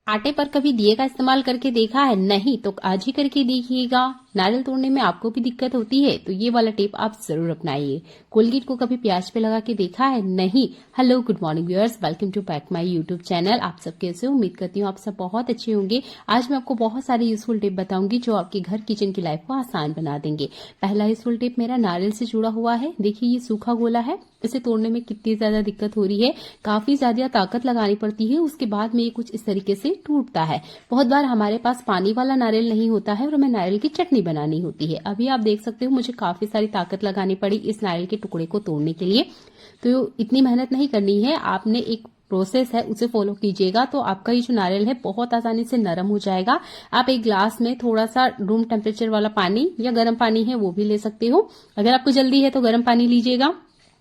आटे पर कभी दिए का इस्तेमाल करके देखा है? नहीं तो आज ही करके देखिएगा। नारियल तोड़ने में आपको भी दिक्कत होती है तो ये वाला टिप आप जरूर अपनाइए। कोलगेट को कभी प्याज पे लगा के देखा है? नहीं। Hello, good morning viewers, welcome to back my YouTube channel. आप सब कैसे हो? उम्मीद करती हूँ आप सब बहुत अच्छे होंगे। आज मैं आपको बहुत सारी यूजफुल टिप बताऊंगी जो आपके घर किचन की लाइफ को आसान बना देंगे। पहला यूजफुल टिप मेरा नारियल से जुड़ा हुआ है। देखिए ये सूखा गोला है, इसे तोड़ने में कितनी ज्यादा दिक्कत हो रही है, काफी ज्यादा ताकत लगानी पड़ती है, उसके बाद में ये कुछ इस तरीके से टूटता है। बहुत बार हमारे पास पानी वाला नारियल नहीं होता है और हमें नारियल की चटनी बनानी होती है। अभी आप देख सकते हो मुझे काफी सारी ताकत लगानी पड़ी इस नारियल के टुकड़े को तोड़ने के लिए। तो इतनी मेहनत नहीं करनी है, आपने एक प्रोसेस है उसे फॉलो कीजिएगा तो आपका ये जो नारियल है बहुत आसानी से नरम हो जाएगा। आप एक ग्लास में थोड़ा सा रूम टेम्परेचर वाला पानी या गर्म पानी है वो भी ले सकते हो। अगर आपको जल्दी है तो गर्म पानी लीजिएगा,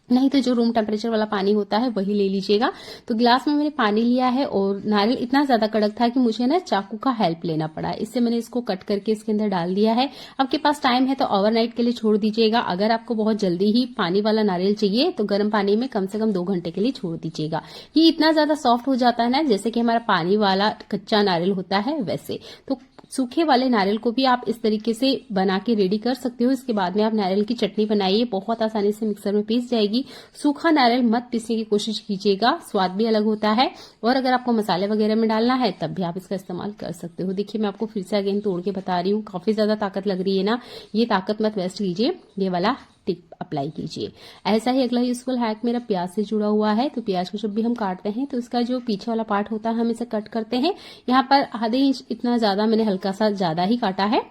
नहीं तो जो रूम टेम्परेचर वाला पानी होता है वही ले लीजिएगा। तो गिलास में मैंने पानी लिया है और नारियल इतना ज्यादा कड़क था कि मुझे ना चाकू का हेल्प लेना पड़ा। इससे मैंने इसको कट करके इसके अंदर डाल दिया है। आपके पास टाइम है तो ओवरनाइट के लिए छोड़ दीजिएगा। अगर आपको बहुत जल्दी ही पानी वाला नारियल चाहिए तो गर्म पानी में कम से कम 2 घंटे के लिए छोड़ दीजिएगा। ये इतना ज्यादा सॉफ्ट हो जाता है ना जैसे कि हमारा पानी वाला कच्चा नारियल होता है वैसे। तो सूखे वाले नारियल को भी आप इस तरीके से बना के रेडी कर सकते हो। इसके बाद में आप नारियल की चटनी बनाइए, बहुत आसानी से मिक्सर में पीस जाएगी। सूखा नारियल मत पीसने की कोशिश कीजिएगा, स्वाद भी अलग होता है। और अगर आपको मसाले वगैरह में डालना है तब भी आप इसका इस्तेमाल कर सकते हो। देखिए मैं आपको फिर से अगेन तोड़ के बता रही हूँ, काफी ज्यादा ताकत लग रही है ना, ये ताकत मत वेस्ट कीजिए, ये वाला टिप अप्लाई कीजिए। ऐसा ही अगला यूजफुल हैक मेरा प्याज से जुड़ा हुआ है। तो प्याज को जब भी हम काटते हैं तो इसका जो पीछे वाला पार्ट होता है हम इसे कट करते हैं। यहाँ पर आधे इंच इतना ज्यादा मैंने हल्का सा ज्यादा ही काटा है।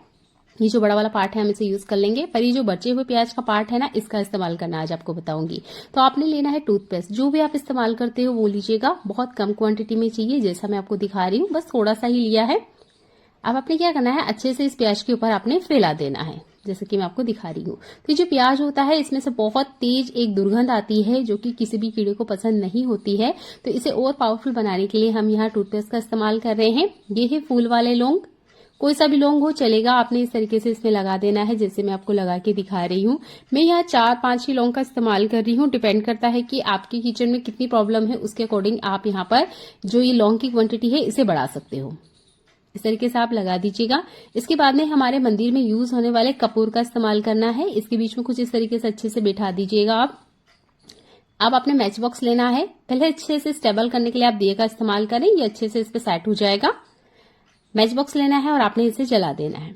ये जो बड़ा वाला पार्ट है हम इसे यूज कर लेंगे, पर ये जो बचे हुए प्याज का पार्ट है ना इसका इस्तेमाल करना आज आपको बताऊंगी। तो आपने लेना है टूथपेस्ट, जो भी आप इस्तेमाल करते हो वो लीजिएगा, बहुत कम क्वांटिटी में चाहिए जैसा मैं आपको दिखा रही हूँ, बस थोड़ा सा ही लिया है। अब आपने क्या करना है, अच्छे से इस प्याज के ऊपर आपने फैला देना है जैसे कि मैं आपको दिखा रही हूँ। तो ये जो प्याज होता है इसमें से बहुत तेज एक दुर्गंध आती है जो कि किसी भी कीड़े को पसंद नहीं होती है। तो इसे और पावरफुल बनाने के लिए हम यहाँ टूथपेस्ट का इस्तेमाल कर रहे हैं। ये है फूल वाले लौंग, कोई सा भी लौंग हो चलेगा, आपने इस तरीके से इसमें लगा देना है जैसे मैं आपको लगा के दिखा रही हूँ। मैं यहाँ 4-5 ही लौंग का इस्तेमाल कर रही हूँ, डिपेंड करता है कि आपके किचन में कितनी प्रॉब्लम है, उसके अकॉर्डिंग आप यहाँ पर जो ये लौंग की क्वांटिटी है इसे बढ़ा सकते हो। इस तरीके से आप लगा दीजिएगा। इसके बाद में हमारे मंदिर में यूज होने वाले कपूर का इस्तेमाल करना है, इसके बीच में कुछ इस तरीके से अच्छे से बिठा दीजिएगा आप। अब आपने मैच बॉक्स लेना है, पहले अच्छे से स्टेबल करने के लिए आप दिए का इस्तेमाल करें, ये अच्छे से इस पे सेट हो जाएगा। मैच बॉक्स लेना है और आपने इसे जला देना है।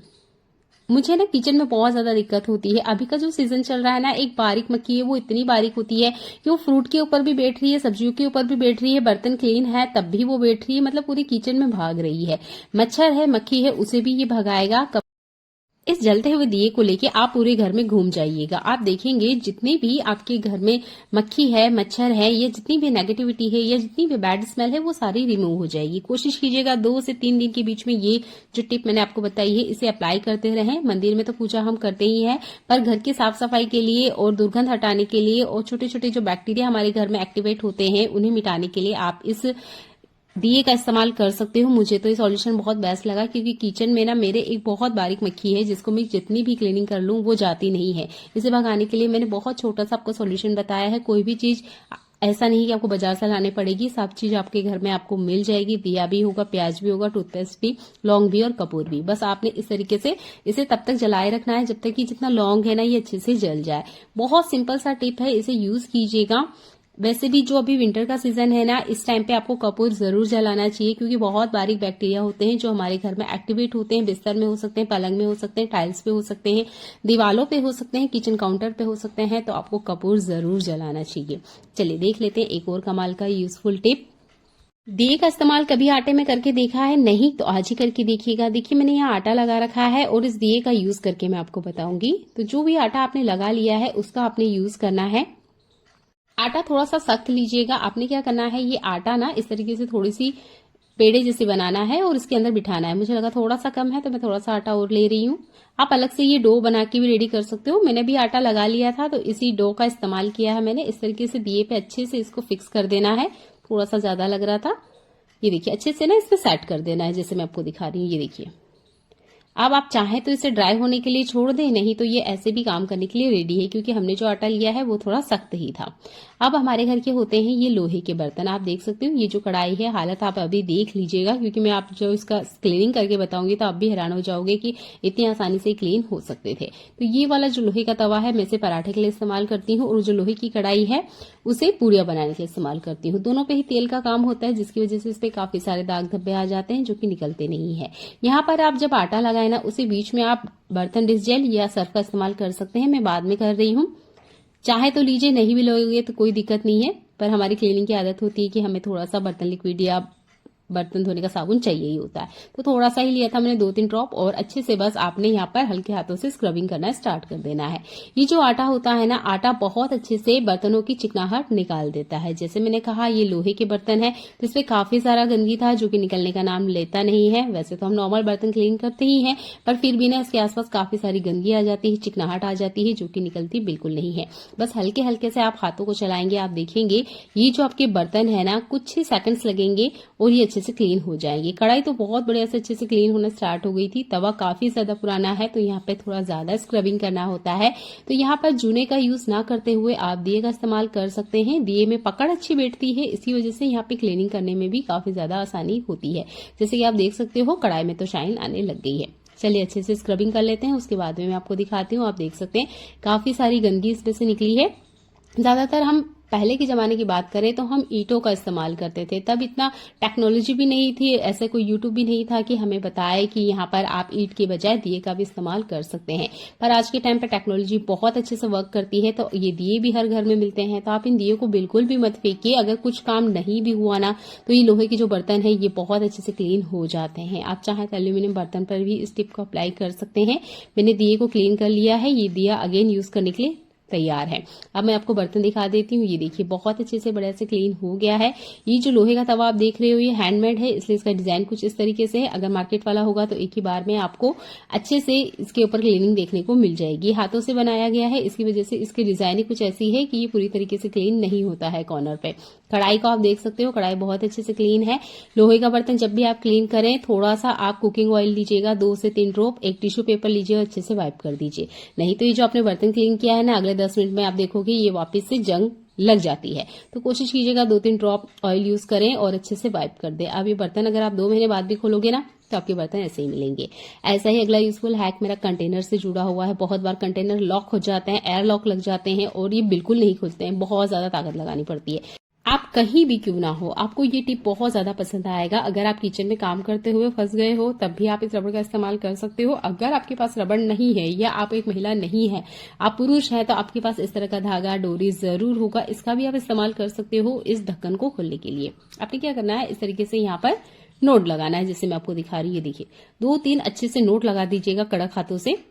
मुझे ना किचन में बहुत ज्यादा दिक्कत होती है, अभी का जो सीजन चल रहा है ना, एक बारीक मक्खी है वो इतनी बारीक होती है कि वो फ्रूट के ऊपर भी बैठ रही है, सब्जियों के ऊपर भी बैठ रही है, बर्तन क्लीन है तब भी वो बैठ रही है, मतलब पूरी किचन में भाग रही है। मच्छर है, मक्खी है, उसे भी ये भगाएगा। इस जलते हुए दिए को लेके आप पूरे घर में घूम जाइएगा, आप देखेंगे जितनी भी आपके घर में मक्खी है, मच्छर है, या जितनी भी नेगेटिविटी है या जितनी भी बैड स्मेल है वो सारी रिमूव हो जाएगी। कोशिश कीजिएगा 2 से 3 दिन के बीच में ये जो टिप मैंने आपको बताई है इसे अप्लाई करते रहें। मंदिर में तो पूजा हम करते ही हैं, पर घर की साफ सफाई के लिए और दुर्गंध हटाने के लिए और छोटे छोटे जो बैक्टीरिया हमारे घर में एक्टिवेट होते हैं उन्हें मिटाने के लिए आप इस दिए का इस्तेमाल कर सकते हो। मुझे तो ये सॉल्यूशन बहुत बेस्ट लगा क्योंकि किचन में ना मेरे एक बहुत बारीक मक्खी है जिसको मैं जितनी भी क्लीनिंग कर लूं वो जाती नहीं है। इसे भगाने के लिए मैंने बहुत छोटा सा आपको सॉल्यूशन बताया है। कोई भी चीज ऐसा नहीं कि आपको बाजार से लानी पड़ेगी, सब चीज आपके घर में आपको मिल जाएगी। दिया भी होगा, प्याज भी होगा, टूथपेस्ट भी, लौंग भी और कपूर भी। बस आपने इस तरीके से इसे तब तक जलाए रखना है जब तक कि जितना लौंग है ना ये अच्छे से जल जाए। बहुत सिंपल सा टिप है, इसे यूज कीजिएगा। वैसे भी जो अभी विंटर का सीजन है ना, इस टाइम पे आपको कपूर जरूर जलाना चाहिए क्योंकि बहुत बारीक बैक्टीरिया होते हैं जो हमारे घर में एक्टिवेट होते हैं। बिस्तर में हो सकते हैं, पलंग में हो सकते हैं, टाइल्स पे हो सकते हैं, दीवालों पे हो सकते हैं, किचन काउंटर पे हो सकते हैं, तो आपको कपूर जरूर जलाना चाहिए। चलिए देख लेते हैं एक और कमाल का यूजफुल टिप। दिए का इस्तेमाल कभी आटे में करके देखा है? नहीं तो आज ही करके देखिएगा। देखिए मैंने यहाँ आटा लगा रखा है और इस दिए का यूज करके मैं आपको बताऊंगी। तो जो भी आटा आपने लगा लिया है उसका आपने यूज करना है। आटा थोड़ा सा सख्त लीजिएगा। आपने क्या करना है, ये आटा ना इस तरीके से थोड़ी सी पेड़े जैसे बनाना है और इसके अंदर बिठाना है। मुझे लगा थोड़ा सा कम है तो मैं थोड़ा सा आटा और ले रही हूँ। आप अलग से ये डो बना के भी रेडी कर सकते हो। मैंने भी आटा लगा लिया था तो इसी डो का इस्तेमाल किया है मैंने। इस तरीके से दिए पे अच्छे से इसको फिक्स कर देना है। थोड़ा सा ज्यादा लग रहा था, ये देखिए अच्छे से ना इस पे सेट कर देना है जैसे मैं आपको दिखा रही हूँ। ये देखिए अब आप चाहें तो इसे ड्राई होने के लिए छोड़ दें, नहीं तो ये ऐसे भी काम करने के लिए रेडी है, क्योंकि हमने जो आटा लिया है वो थोड़ा सख्त ही था। अब हमारे घर के होते हैं ये लोहे के बर्तन। आप देख सकते हो ये जो कढ़ाई है, हालत आप अभी देख लीजिएगा, क्योंकि मैं आप जो इसका क्लीनिंग करके बताऊंगी तो आप भी हैरान हो जाओगे कि इतनी आसानी से क्लीन हो सकते थे। तो ये वाला जो लोहे का तवा है मैं इसे पराठे के लिए इस्तेमाल करती हूँ, और जो लोहे की कढ़ाई है उसे पूरियां बनाने के लिए इस्तेमाल करती हूँ। दोनों पे ही तेल का काम होता है, जिसकी वजह से इस पे काफी सारे दाग धब्बे आ जाते हैं जो कि निकलते नहीं है। यहाँ पर आप जब आटा लगाए ना, उसी बीच में आप बर्तन डिश जेल या सर्फ का इस्तेमाल कर सकते हैं। मैं बाद में कर रही हूँ, चाहे तो लीजिए, नहीं भी लोगे तो कोई दिक्कत नहीं है। पर हमारी क्लीनिंग की आदत होती है कि हमें थोड़ा सा बर्तन लिक्विड या बर्तन धोने का साबुन चाहिए ही होता है, तो थोड़ा सा ही लिया था मैंने, 2-3 ड्रॉप, और अच्छे से बस आपने यहाँ पर हल्के हाथों से स्क्रबिंग करना स्टार्ट कर देना है। ये जो आटा होता है ना, आटा बहुत अच्छे से बर्तनों की चिकनाहट निकाल देता है। जैसे मैंने कहा ये लोहे के बर्तन है, तो इसमें काफी सारा गंदगी था जो कि निकलने का नाम लेता नहीं है। वैसे तो हम नॉर्मल बर्तन क्लीन करते ही हैं, पर फिर भी ना इसके आसपास काफी सारी गंदगी आ जाती है, चिकनाहट आ जाती है, जो कि निकलती बिल्कुल नहीं है। बस हल्के हल्के से आप हाथों को चलाएंगे, आप देखेंगे ये जो आपके बर्तन है ना, कुछ ही सेकंड्स लगेंगे और ये अच्छे से क्लीन हो जाएंगे। कढ़ाई तो बहुत बढ़िया से अच्छे से क्लीन होना स्टार्ट हो गई थी। तवा काफी ज्यादा पुराना है, तो यहाँ पे थोड़ा ज्यादा स्क्रबिंग करना होता है। तो यहाँ पर जूने का यूज ना करते हुए आप दिए का इस्तेमाल कर सकते हैं। दिए में पकड़ अच्छी बैठती है, इसी वजह से यहाँ पे क्लीनिंग करने में भी काफी ज्यादा आसानी होती है। जैसे कि आप देख सकते हो कढ़ाई में तो शाइन आने लग गई है। चलिए अच्छे से स्क्रबिंग कर लेते हैं, उसके बाद में मैं आपको दिखाती हूँ। आप देख सकते हैं काफी सारी गंदगी इसमें से निकली है। ज्यादातर हम पहले के जमाने की बात करें तो हम ईंटों का इस्तेमाल करते थे, तब इतना टेक्नोलॉजी भी नहीं थी, ऐसे कोई यूट्यूब भी नहीं था कि हमें बताए कि यहाँ पर आप ईंट के बजाय दिए का भी इस्तेमाल कर सकते हैं। पर आज के टाइम पे टेक्नोलॉजी बहुत अच्छे से वर्क करती है, तो ये दिए भी हर घर में मिलते हैं। तो आप इन दिए को बिल्कुल भी मत फेंकिए। अगर कुछ काम नहीं भी हुआ ना, तो ये लोहे के जो बर्तन है ये बहुत अच्छे से क्लीन हो जाते हैं। आप चाहे तो एल्यूमिनियम बर्तन पर भी इस टिप को अप्लाई कर सकते हैं। मैंने दिए को क्लीन कर लिया है, ये दिया अगेन यूज करने के लिए तैयार है। अब मैं आपको बर्तन दिखा देती हूँ। ये देखिए बहुत अच्छे से बढ़िया से क्लीन हो गया है। ये जो लोहे का तवा आप देख रहे हो ये हैंडमेड है, इसलिए इसका डिजाइन कुछ इस तरीके से है। अगर मार्केट वाला होगा तो एक ही बार में आपको अच्छे से इसके ऊपर क्लीनिंग देखने को मिल जाएगी। हाथों से बनाया गया है, इसकी वजह से इसकी डिजाइन ही कुछ ऐसी है कि ये पूरी तरीके से क्लीन नहीं होता है कॉर्नर पे। कढ़ाई को आप देख सकते हो, कढ़ाई बहुत अच्छे से क्लीन है। लोहे का बर्तन जब भी आप क्लीन करें, थोड़ा सा आप कुकिंग ऑयल लीजिएगा, 2 से 3 ड्रॉप, एक टिश्यू पेपर लीजिए और अच्छे से वाइप कर दीजिए। नहीं तो ये जो आपने बर्तन क्लीन किया है ना, अगले 10 मिनट में आप देखोगे ये वापस से जंग लग जाती है। तो कोशिश कीजिएगा 2-3 ड्रॉप ऑयल यूज करें और अच्छे से वाइप कर दे। अब ये बर्तन अगर आप 2 महीने बाद भी खोलोगे ना, तो आपके बर्तन ऐसे ही मिलेंगे। ऐसा ही अगला यूजफुल हैक मेरा कंटेनर से जुड़ा हुआ है। बहुत बार कंटेनर लॉक हो जाते हैं, एयर लॉक लग जाते हैं और ये बिल्कुल नहीं खुलते हैं, बहुत ज्यादा ताकत लगानी पड़ती है। आप कहीं भी क्यों ना हो, आपको ये टिप बहुत ज्यादा पसंद आएगा। अगर आप किचन में काम करते हुए फंस गए हो, तब भी आप इस रबड़ का इस्तेमाल कर सकते हो। अगर आपके पास रबड़ नहीं है या आप एक महिला नहीं है, आप पुरुष है, तो आपके पास इस तरह का धागा डोरी जरूर होगा, इसका भी आप इस्तेमाल कर सकते हो इस ढक्कन को खोलने के लिए। आपने क्या करना है, इस तरीके से यहाँ पर नोट लगाना है, जैसे मैं आपको दिखा रही हूँ। देखिए 2-3 अच्छे से नोट लगा दीजिएगा कड़क हाथों से।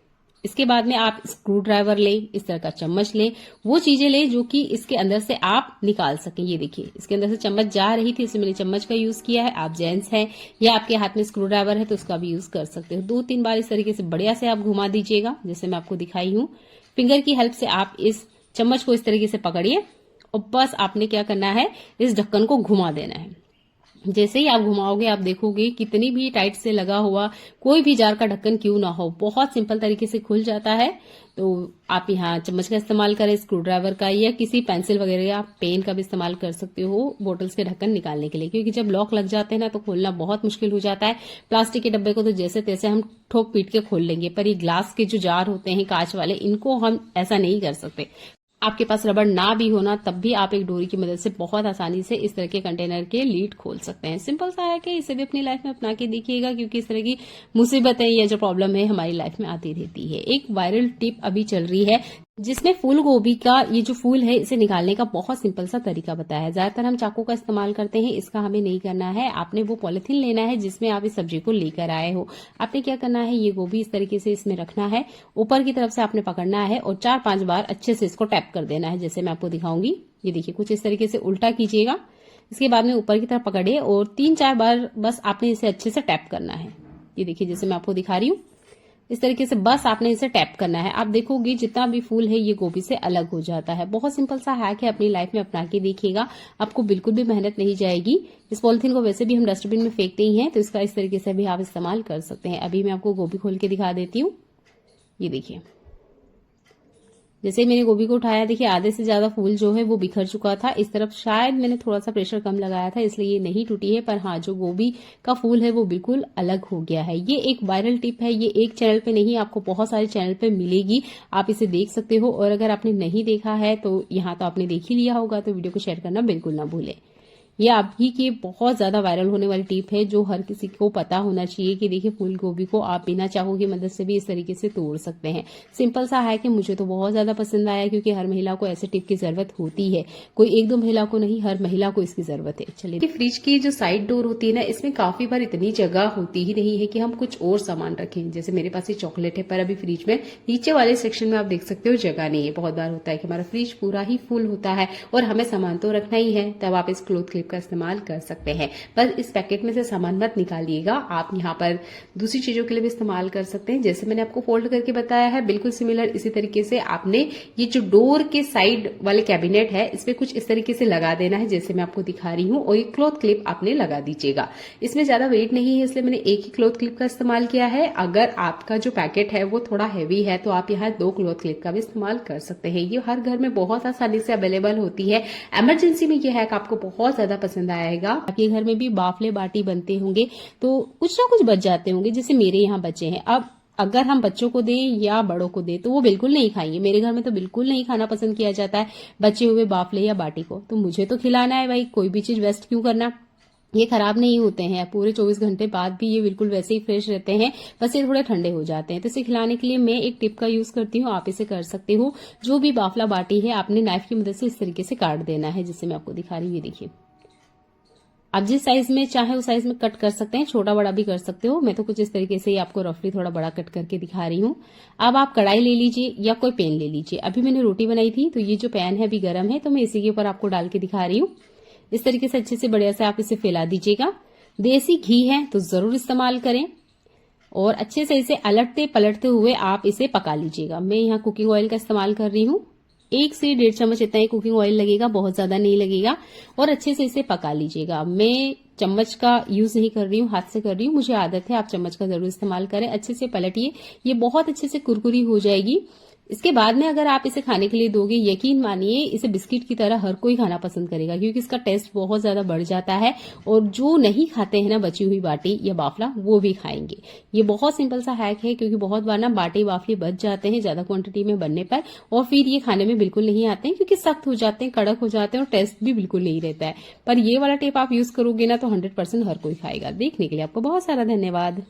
इसके बाद में आप स्क्रू ड्राइवर ले, इस तरह का चम्मच ले, वो चीजें ले जो कि इसके अंदर से आप निकाल सकें। ये देखिए इसके अंदर से चम्मच जा रही थी, इसलिए मैंने चम्मच का यूज किया है। आप जेंट्स हैं या आपके हाथ में स्क्रू ड्राइवर है तो उसका भी यूज कर सकते हो। 2-3 बार इस तरीके से बढ़िया से आप घुमा दीजिएगा, जैसे मैं आपको दिखाई हूँ। फिंगर की हेल्प से आप इस चम्मच को इस तरीके से पकड़िए और बस आपने क्या करना है, इस ढक्कन को घुमा देना है। जैसे ही आप घुमाओगे आप देखोगे कितनी भी टाइट से लगा हुआ कोई भी जार का ढक्कन क्यों ना हो, बहुत सिंपल तरीके से खुल जाता है। तो आप यहाँ चम्मच का इस्तेमाल करें, स्क्रू ड्राइवर का या किसी पेंसिल वगैरह या पेन का भी इस्तेमाल कर सकते हो बोटल्स के ढक्कन निकालने के लिए, क्योंकि जब लॉक लग जाते हैं ना तो खोलना बहुत मुश्किल हो जाता है। प्लास्टिक के डब्बे को तो जैसे तैसे हम ठोक पीट के खोल लेंगे, पर ये ग्लास के जो जार होते हैं कांच वाले, इनको हम ऐसा नहीं कर सकते। आपके पास रबड़ ना भी होना तब भी आप एक डोरी की मदद से बहुत आसानी से इस तरह के कंटेनर के लीड खोल सकते हैं। सिंपल सा है कि इसे भी अपनी लाइफ में अपना के देखिएगा, क्योंकि इस तरह की मुसीबतें या जो प्रॉब्लम है हमारी लाइफ में आती रहती है। एक वायरल टिप अभी चल रही है जिसमें फूल गोभी का ये जो फूल है इसे निकालने का बहुत सिंपल सा तरीका बताया है। ज्यादातर हम चाकू का इस्तेमाल करते हैं, इसका हमें नहीं करना है। आपने वो पॉलिथीन लेना है जिसमें आप इस सब्जी को लेकर आए हो। आपने क्या करना है, ये गोभी इस तरीके से इसमें रखना है, ऊपर की तरफ से आपने पकड़ना है और 4-5 बार अच्छे से इसको टैप कर देना है, जैसे मैं आपको दिखाऊंगी। ये देखिए कुछ इस तरीके से उल्टा कीजिएगा, इसके बाद में ऊपर की तरफ पकड़िए और 3-4 बार बस आपने इसे अच्छे से टैप करना है। ये देखिए जैसे मैं आपको दिखा रही हूँ, इस तरीके से बस आपने इसे टैप करना है। आप देखोगे जितना भी फूल है ये गोभी से अलग हो जाता है। बहुत सिंपल सा हैक है, अपनी लाइफ में अपना के देखिएगा, आपको बिल्कुल भी मेहनत नहीं जाएगी। इस पॉलिथीन को वैसे भी हम डस्टबिन में फेंकते ही हैं, तो इसका इस तरीके से भी आप इस्तेमाल कर सकते हैं। अभी मैं आपको गोभी खोल के दिखा देती हूँ। ये देखिए, जैसे मैंने गोभी को उठाया, देखिए आधे से ज्यादा फूल जो है वो बिखर चुका था। इस तरफ शायद मैंने थोड़ा सा प्रेशर कम लगाया था, इसलिए ये नहीं टूटी है, पर हाँ जो गोभी का फूल है वो बिल्कुल अलग हो गया है। ये एक वायरल टिप है, ये एक चैनल पे नहीं, आपको बहुत सारे चैनल पे मिलेगी, आप इसे देख सकते हो। और अगर आपने नहीं देखा है तो यहाँ तो आपने देख ही लिया होगा, तो वीडियो को शेयर करना बिल्कुल ना भूलें। ये अभी की बहुत ज्यादा वायरल होने वाली टिप है, जो हर किसी को पता होना चाहिए कि देखिए फूल गोभी को आप बिना चाकू की मदद से भी इस तरीके से तोड़ सकते हैं। सिंपल सा है कि मुझे तो बहुत ज्यादा पसंद आया, क्योंकि हर महिला को ऐसे टिप की जरूरत होती है, कोई एक दो महिला को नहीं, हर महिला को इसकी जरूरत है। चलिए, फ्रिज की जो साइड डोर होती है ना, इसमें काफी बार इतनी जगह होती ही नहीं है कि हम कुछ और सामान रखें। जैसे मेरे पास ये चॉकलेट है, पर अभी फ्रिज में नीचे वाले सेक्शन में आप देख सकते हो जगह नहीं है। बहुत बार होता है कि हमारा फ्रिज पूरा ही फुल होता है और हमें सामान तो रखना ही है, तब आप इस क्लॉथ क्लिप का इस्तेमाल कर सकते हैं। बस इस पैकेट में से सामान मत निकालिएगा, आप यहाँ पर दूसरी चीजों के लिए भी इस्तेमाल कर सकते हैं। जैसे मैंने आपको फोल्ड करके बताया है, बिल्कुल सिमिलर इसी तरीके से आपने ये जो डोर के साइड वाले कैबिनेट है, इस पे कुछ इस तरीके से लगा देना है, जैसे मैं आपको दिखा रही हूँ। और ये क्लॉथ क्लिप आपने लगा दीजिएगा। इसमें ज्यादा वेट नहीं है, इसलिए मैंने एक ही क्लॉथ क्लिप का इस्तेमाल किया है। अगर आपका जो पैकेट है वो थोड़ा हैवी है, तो आप यहाँ 2 क्लॉथ क्लिप का भी इस्तेमाल कर सकते हैं। ये हर घर में बहुत आसानी से अवेलेबल होती है। इमरजेंसी में ये हैक आपको बहुत ज्यादा पसंद आएगा। आपके घर में भी बाफले बाटी बनते होंगे, तो कुछ ना कुछ बच जाते होंगे, जैसे मेरे यहाँ बचे हैं। अब अगर हम बच्चों को दें या बड़ों को दें तो वो बिल्कुल नहीं खाएंगे। मेरे घर में तो बिल्कुल नहीं खाना पसंद किया जाता है बचे हुए बाफले या बाटी को, तो मुझे तो खिलाना है भाई, कोई भी चीज वेस्ट क्यों करना। ये खराब नहीं होते हैं, पूरे 24 घंटे बाद भी ये बिल्कुल वैसे ही फ्रेश रहते हैं, बस ये थोड़े ठंडे हो जाते हैं। तो इसे खिलाने के लिए मैं एक टिप का यूज करती हूँ, आप इसे कर सकते हो। जो भी बाफला बाटी है आपने नाइफ की मदद से इस तरीके से काट देना है, जिससे मैं आपको दिखा रही हूँ। ये देखिए, आप जिस साइज में चाहे उस साइज में कट कर सकते हैं, छोटा बड़ा भी कर सकते हो। मैं तो कुछ इस तरीके से ही आपको रफली थोड़ा बड़ा कट करके दिखा रही हूँ। अब आप कढ़ाई ले लीजिए या कोई पैन ले लीजिए। अभी मैंने रोटी बनाई थी, तो ये जो पैन है अभी गर्म है, तो मैं इसी के ऊपर आपको डाल के दिखा रही हूँ। इस तरीके से अच्छे से बढ़िया से आप इसे फैला दीजिएगा। देसी घी है तो जरूर इस्तेमाल करें, और अच्छे से इसे अलटते पलटते हुए आप इसे पका लीजिएगा। मैं यहाँ कुकिंग ऑयल का इस्तेमाल कर रही हूँ, 1 से 1.5 चम्मच इतना ही कुकिंग ऑयल लगेगा, बहुत ज्यादा नहीं लगेगा। और अच्छे से इसे पका लीजिएगा। मैं चम्मच का यूज नहीं कर रही हूँ, हाथ से कर रही हूँ, मुझे आदत है, आप चम्मच का जरूर इस्तेमाल करें। अच्छे से पलटिए, ये बहुत अच्छे से कुरकुरी हो जाएगी। इसके बाद में अगर आप इसे खाने के लिए दोगे, यकीन मानिए इसे बिस्किट की तरह हर कोई खाना पसंद करेगा, क्योंकि इसका टेस्ट बहुत ज्यादा बढ़ जाता है। और जो नहीं खाते हैं ना बची हुई बाटी या बाफला, वो भी खाएंगे। ये बहुत सिंपल सा हैक है, क्योंकि बहुत बार ना बाटी बाफले बच जाते हैं ज्यादा क्वांटिटी में बनने पर, और फिर ये खाने में बिल्कुल नहीं आते हैं, क्योंकि सख्त हो जाते हैं, कड़क हो जाते हैं, और टेस्ट भी बिल्कुल नहीं रहता है। पर ये वाला टिप आप यूज करोगे ना तो 100% हर कोई खाएगा। देखने के लिए आपको बहुत सारा धन्यवाद।